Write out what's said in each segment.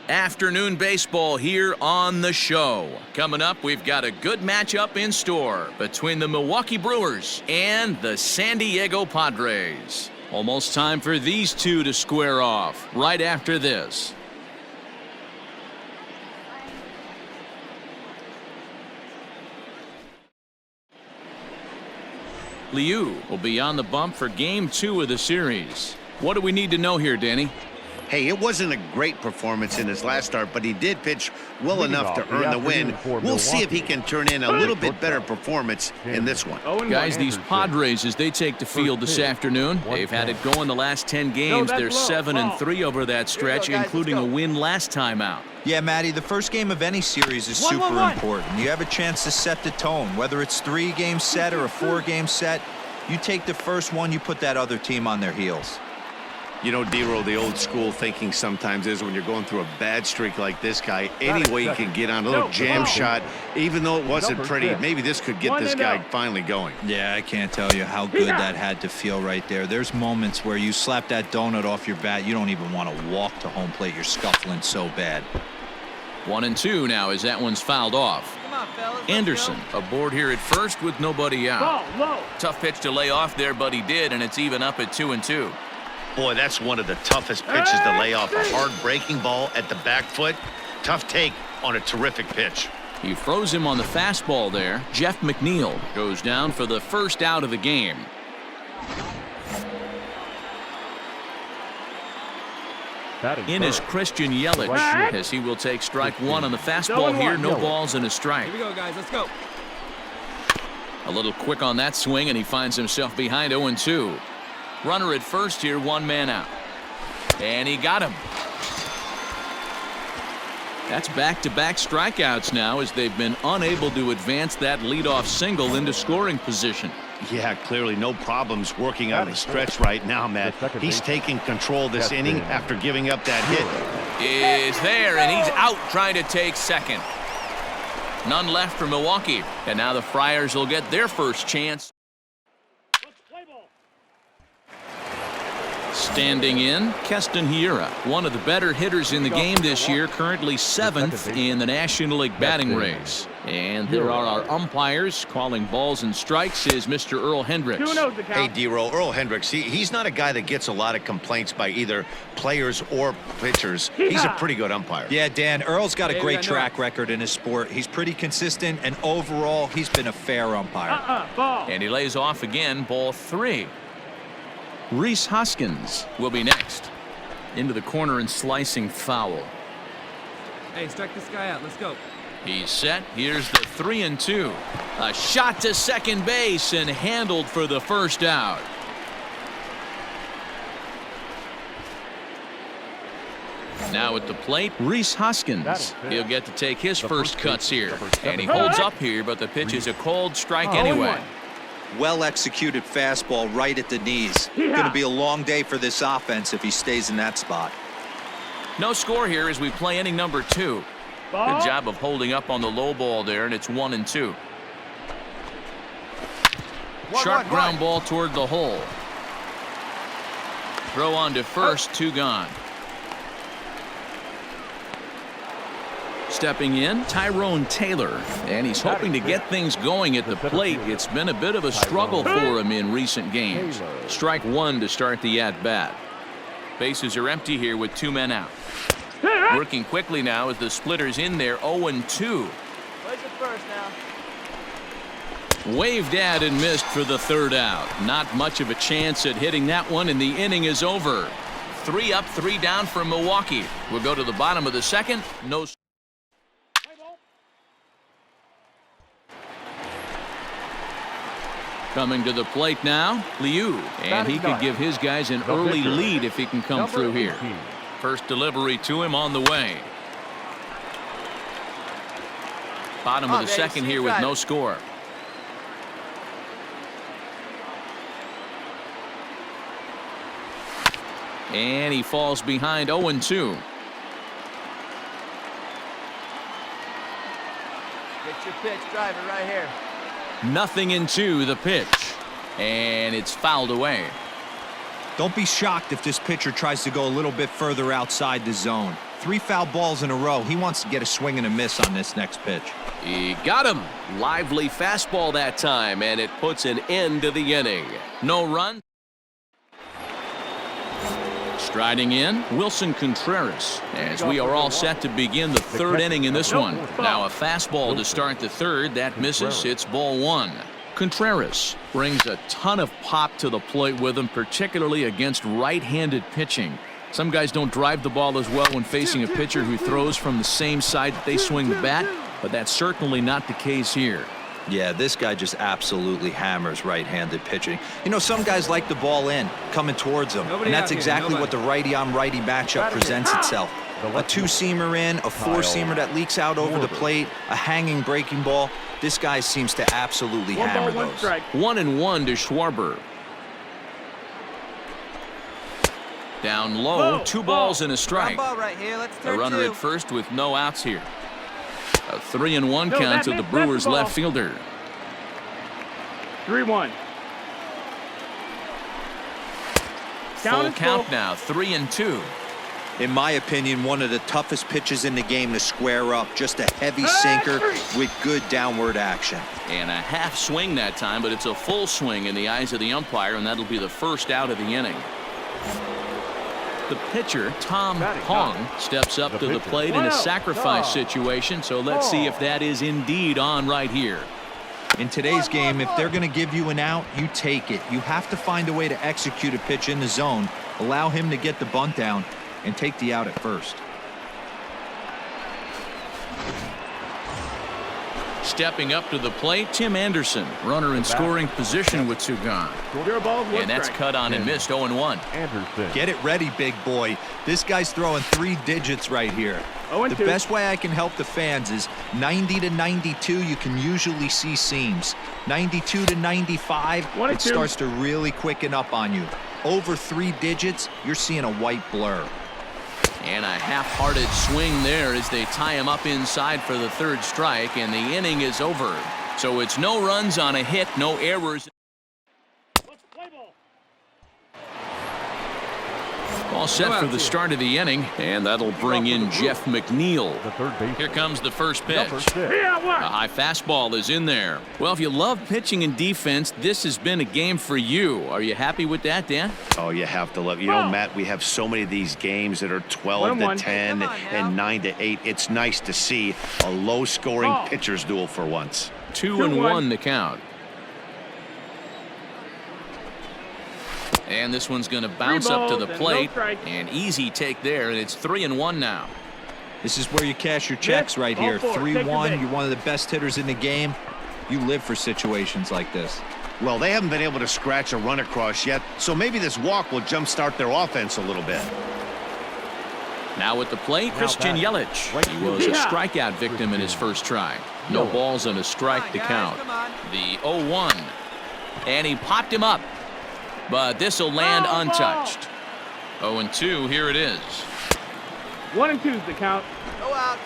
Afternoon baseball here on the show. Coming up, we've got a good matchup in store between the Milwaukee Brewers and the San Diego Padres. Almost time for these two to square off right after this. Liu will be on the bump for Game 2 of the series. What do we need to know here, Danny? Hey, it wasn't a great performance in his last start, but he did pitch well enough to earn the win. We'll see if he can turn in a little bit better performance in this one. Guys, these Padres, as they take the field this afternoon, they've had it going the last 10 games. They're 7-3 over that stretch, including a win last time out. Yeah, Matty, the first game of any series is super important. You have a chance to set the tone, whether it's 3-game set or a 4-game set. You take the first one, you put that other team on their heels. You know, D-Roll, the old school thinking sometimes is when you're going through a bad streak like this guy, any way you can get on a little jam shot, even though it wasn't pretty, maybe this could get this guy finally going. Yeah, I can't tell you how good that had to feel right there. There's moments where you slap that donut off your bat, you don't even want to walk to home plate. You're scuffling so bad. 1-2 now as that one's fouled off. Come on, fellas, Anderson aboard here at first with nobody out. Tough pitch to lay off there, but he did, and it's even up at 2-2. Boy, that's one of the toughest pitches to lay off. A hard breaking ball at the back foot. Tough take on a terrific pitch. He froze him on the fastball there. Jeff McNeil goes down for the first out of the game. In is Christian Yelich as he will take strike one on the fastball here. No balls and a strike. Here we go, guys. Let's go. A little quick on that swing, and he finds himself behind 0-2. Runner at first here, one man out. And he got him. That's back-to-back strikeouts now as they've been unable to advance that leadoff single into scoring position. Yeah, clearly no problems working on the stretch right now, Matt. He's taking control this inning after giving up that hit. Is there, and he's out trying to take second. None left for Milwaukee. And now the Friars will get their first chance. Standing in, Keston Hiura, one of the better hitters in the game this year, currently 7th in the National League batting race. And there are our umpires calling balls and strikes is Mr. Earl Hendricks. Hey, D-Roll, Earl Hendricks, he's not a guy that gets a lot of complaints by either players or pitchers. He's a pretty good umpire. Yeah, Dan, Earl's got a great track record in his sport. He's pretty consistent, and overall, he's been a fair umpire. And he lays off again, ball 3. Rhys Hoskins will be next. Into the corner and slicing foul. Hey, strike this guy out. Let's go. He's set. Here's the 3-2. A shot to second base and handled for the first out. Now at the plate, Rhys Hoskins. He'll get to take his first cuts here. And he holds up here, but the pitch is a called strike anyway. Well-executed fastball right at the knees. Going to be a long day for this offense if he stays in that spot. No score here as we play inning number 2. Good job of holding up on the low ball there, and it's 1-2. Sharp ground ball toward the hole. Throw on to first, 2 gone. Stepping in, Tyrone Taylor, and he's hoping to get things going at the plate. It's been a bit of a struggle for him in recent games. Strike 1 to start the at-bat. Bases are empty here with 2 men out. Working quickly now as the splitter's in there, 0-2. Place it first now. Waved at and missed for the 3rd out. Not much of a chance at hitting that one, and the inning is over. 3 up, 3 down for Milwaukee. We'll go to the bottom of the 2nd. No. Coming to the plate now, Liu, and he could give his guys an early lead if he can come through here. First delivery to him on the way. Bottom of the 2nd here with no score. And he falls behind 0-2. Get your pitch, driver right here. 0-2 the pitch, and it's fouled away. Don't be shocked if this pitcher tries to go a little bit further outside the zone. 3 foul balls in a row. He wants to get a swing and a miss on this next pitch. He got him. Lively fastball that time, and it puts an end to the inning. No run. Striding in, Wilson Contreras, as we are all set to begin the 3rd inning in this one. Now a fastball to start the 3rd. That misses. It's ball 1. Contreras brings a ton of pop to the plate with him, particularly against right-handed pitching. Some guys don't drive the ball as well when facing a pitcher who throws from the same side that they swing the bat, but that's certainly not the case here. Yeah, this guy just absolutely hammers right-handed pitching. You know, some guys like the ball in, coming towards them, and that's exactly what the righty-on-righty matchup presents itself. A 2-seamer in, a 4-seamer that leaks out over the plate, a hanging breaking ball. This guy seems to absolutely hammer those. 1-1 to Schwarber. Down low, 2 balls and a strike. A runner at first with no outs here. A 3-1 count to the Brewers left fielder. 3-1. Full count now, 3-2. In my opinion, one of the toughest pitches in the game to square up. Just a heavy sinker with good downward action. And a half swing that time, but it's a full swing in the eyes of the umpire, and that'll be the first out of the inning. The pitcher, Tom Hong, steps up to the plate in a sacrifice situation, so let's see if that is indeed on right here. In today's game, if they're going to give you an out, you take it. You have to find a way to execute a pitch in the zone, allow him to get the bunt down, and take the out at first. Stepping up to the plate, Tim Anderson, runner in scoring position with 2 gone. And that's cut on and missed. 0-1. Get it ready, big boy. This guy's throwing 3 digits right here. The best way I can help the fans is 90 to 92, you can usually see seams. 92 to 95, it starts to really quicken up on you. Over 3 digits, you're seeing a white blur. And a half-hearted swing there as they tie him up inside for the 3rd strike, and the inning is over. So it's no runs on a hit, no errors. All set for the start of the inning, and that'll bring in Jeff McNeil. Here comes the first pitch. A high fastball is in there. Well, if you love pitching and defense, this has been a game for you. Are you happy with that, Dan? Oh, you have to love it. You know, Matt, we have so many of these games that are 12 to 10 and 9 to 8. It's nice to see a low-scoring pitcher's duel for once. 2-1 the count. And this one's going to bounce up to the plate. An easy take there, and it's 3-1 now. This is where you cash your checks right here. 3-1, you're one of the best hitters in the game. You live for situations like this. Well, they haven't been able to scratch a run across yet, so maybe this walk will jumpstart their offense a little bit. Now at the plate, Christian Yelich. He was a strikeout victim in his first try. No balls and a strike to count. The 0-1. And he popped him up. But this will land untouched. 0-2, here it is. 1-2 is the count. No outs.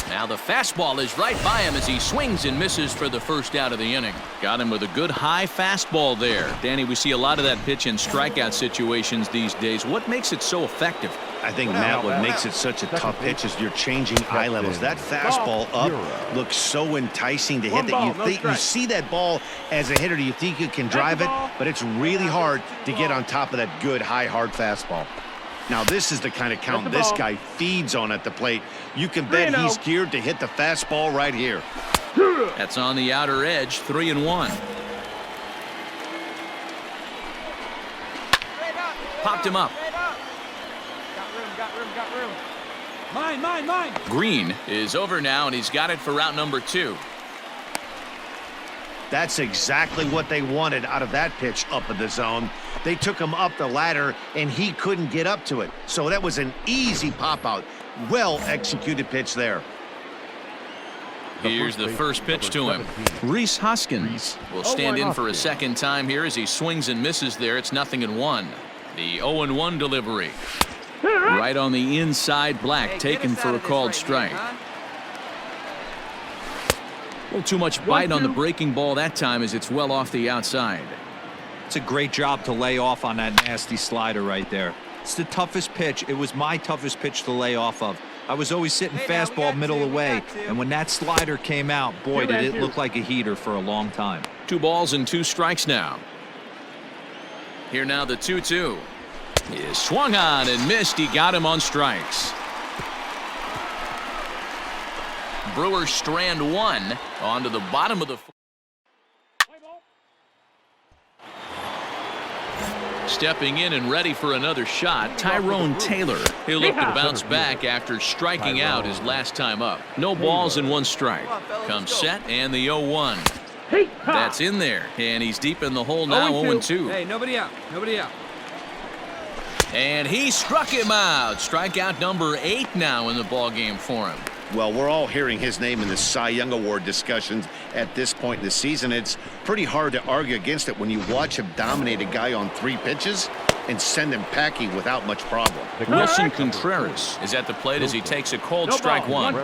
Now the fastball is right by him as he swings and misses for the first out of the inning. Got him with a good high fastball there. Danny, we see a lot of that pitch in strikeout situations these days. What makes it so effective? I think, Matt, what makes it such a tough pitch is you're changing eye levels. That fastball up looks so enticing to hit that you see that ball as a hitter. You think you can drive it, but it's really hard to get on top of that good, high, hard fastball. Now, this is the kind of count this guy feeds on at the plate. You can bet he's geared to hit the fastball right here. That's on the outer edge, 3-1. Popped him up. Got room. Mine. Green is over now, and he's got it for route number 2. That's exactly what they wanted out of that pitch up in the zone. They took him up the ladder, and he couldn't get up to it. So that was an easy pop-out. Well-executed pitch there. Here's the first pitch to him. Rhys Hoskins will stand in for a second time here as he swings and misses there. It's 0-1. The 0-1 delivery. Right on the inside, Black taken for a called strike. A little too much bite on the breaking ball that time as it's well off the outside. It's a great job to lay off on that nasty slider right there. It's the toughest pitch. It was my toughest pitch to lay off of. I was always sitting fastball middle away, and when that slider came out, boy, did it look like a heater for a long time. 2 balls and 2 strikes now. Here now the 2-2. Is swung on and missed. He got him on strikes. Brewers strand 1 onto the bottom of the. Stepping in and ready for another shot, Tyrone Taylor. He'll look to bounce back after striking out his last time up. No balls and 1 strike. Comes set and the 0-1. That's in there, and he's deep in the hole now. 0-2. Hey, nobody out. Nobody out. And he struck him out. Strikeout number 8 now in the ball game for him. Well, we're all hearing his name in the Cy Young Award discussions at this point in the season. It's pretty hard to argue against it when you watch him dominate a guy on 3 pitches and send him packing without much problem. Wilson Contreras is at the plate as he takes a cold strike 1.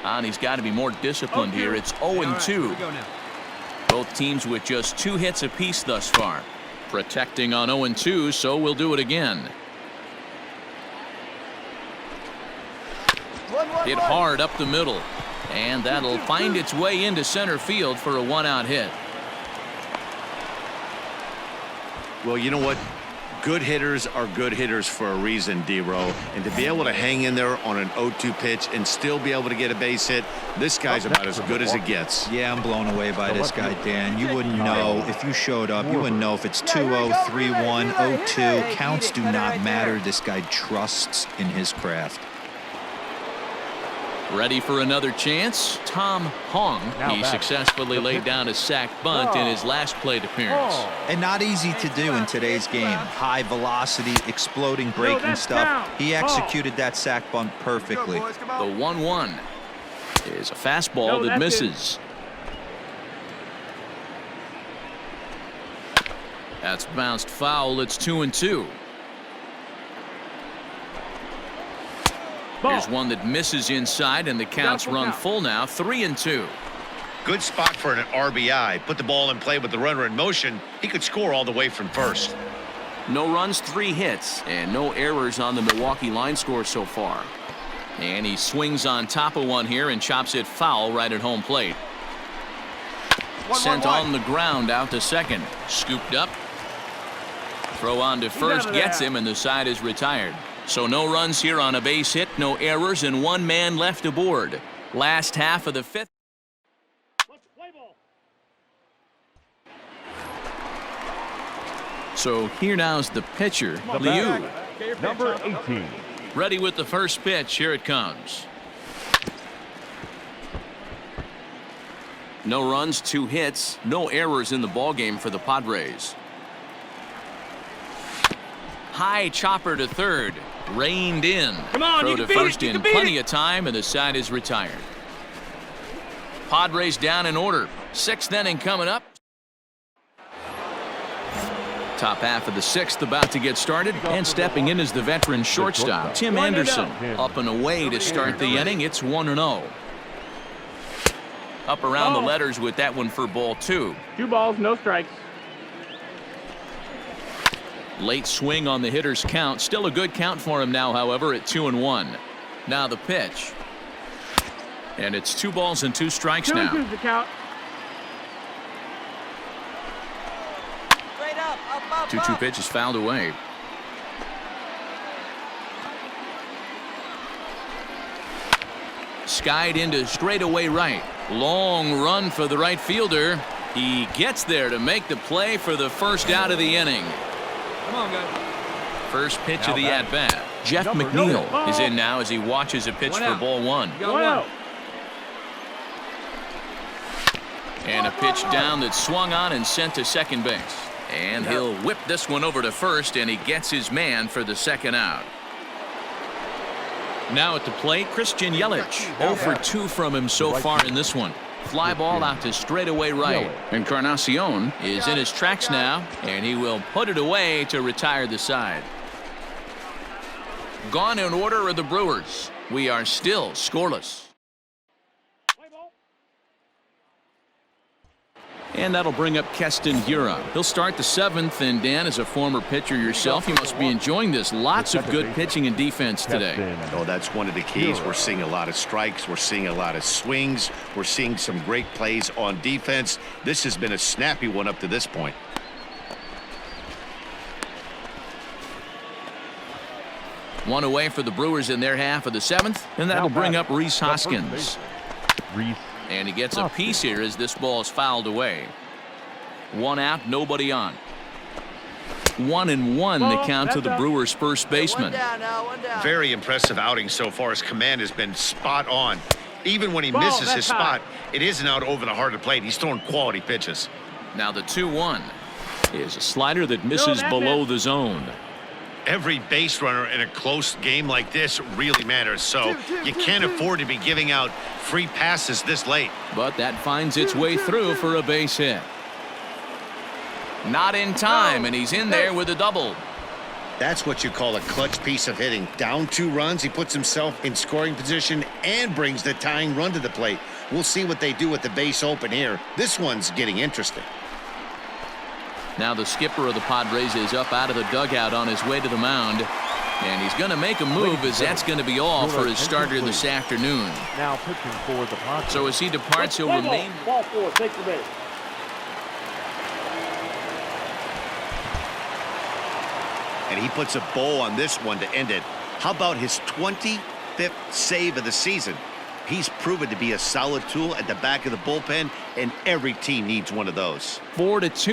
And he's got to be more disciplined here. It's 0-2. Both teams with just 2 hits apiece thus far. Protecting on 0-2, so we'll do it again. Hit hard up the middle, and that'll find its way into center field for a 1-out hit. Well, you know what? Good hitters are good hitters for a reason, D-Row. And to be able to hang in there on an 0-2 pitch and still be able to get a base hit, this guy's about as good as it gets. Yeah, I'm blown away by this guy, Dan. You wouldn't know if you showed up. You wouldn't know if it's 2-0, 3-1, 0-2. Counts do not matter. This guy trusts in his craft. Ready for another chance? Tom Hong. He successfully laid down a sac bunt in his last plate appearance. And not easy to do in today's game. High velocity, exploding breaking stuff. He executed that sac bunt perfectly. The 1-1 is a fastball that misses. That's bounced foul. It's 2-2. Here's one that misses inside, and the count's run full now. 3-2. Good spot for an RBI. Put the ball in play with the runner in motion. He could score all the way from first. No runs, 3 hits, and no errors on the Milwaukee line score so far. And he swings on top of one here and chops it foul right at home plate. Sent on the ground out to second. Scooped up. Throw on to first gets him, and the side is retired. So no runs here on a base hit, no errors, and 1 man left aboard. Last half of the 5th. So here now's the pitcher, Liu. Number 18. Ready with the first pitch. Here it comes. No runs, 2 hits, no errors in the ballgame for the Padres. High chopper to third. Reined in. Come on, throw to first in plenty of time, and the side is retired. Padres down in order. 6th inning coming up. Top half of the 6th about to get started, and stepping in is the veteran shortstop Tim Anderson. Up and away to start the inning. It's 1-0. Up around the letters with that one for ball 2. 2 balls, no strikes. Late swing on the hitter's count. Still a good count for him now, however, at 2-1. Now the pitch. And it's 2 balls and 2 strikes now. 2-2's the count. 2-2 pitch is fouled away. Skied into straightaway right. Long run for the right fielder. He gets there to make the play for the first out of the inning. Come on, guys. First pitch of the at-bat. Jeff McNeil is in now as he watches a pitch for ball 1. And a pitch down that swung on and sent to second base. And he'll whip this one over to first, and he gets his man for the second out. Now at the plate, Christian Yelich. 0 for 2 from him so far in this one. Fly ball out to straightaway right. Encarnacion is in his tracks now, and he will put it away to retire the side. Gone in order are the Brewers. We are still scoreless. And that'll bring up Keston Hiura. He'll start the 7th, and Dan, as a former pitcher yourself, you must be enjoying this. Lots of good pitching and defense today. Oh, that's one of the keys. We're seeing a lot of strikes. We're seeing a lot of swings. We're seeing some great plays on defense. This has been a snappy one up to this point. One away for the Brewers in their half of the 7th, and that'll bring up Rhys Hoskins. And he gets a piece here as this ball is fouled away. 1 out, nobody on. 1-1 the count to the Brewers' first baseman. Very impressive outing so far. His command has been spot on. Even when he misses his spot, it isn't out over the heart of the plate. He's throwing quality pitches. Now the 2-1 is a slider that misses below the zone. Every base runner in a close game like this really matters, so you can't afford to be giving out free passes this late. But that finds its way through for a base hit. Not in time, and he's in there with a double. That's what you call a clutch piece of hitting. Down 2 runs, he puts himself in scoring position and brings the tying run to the plate. We'll see what they do with the base open here. This one's getting interesting. Now the skipper of the Padres is up out of the dugout on his way to the mound. And he's going to make a move, as that's going to be all for his starter this afternoon. Now pitching for the Padres. So as he departs, he'll remain. Ball 4, take the base. And he puts a bow on this one to end it. How about his 25th save of the season? He's proven to be a solid tool at the back of the bullpen, and every team needs one of those. 4-2.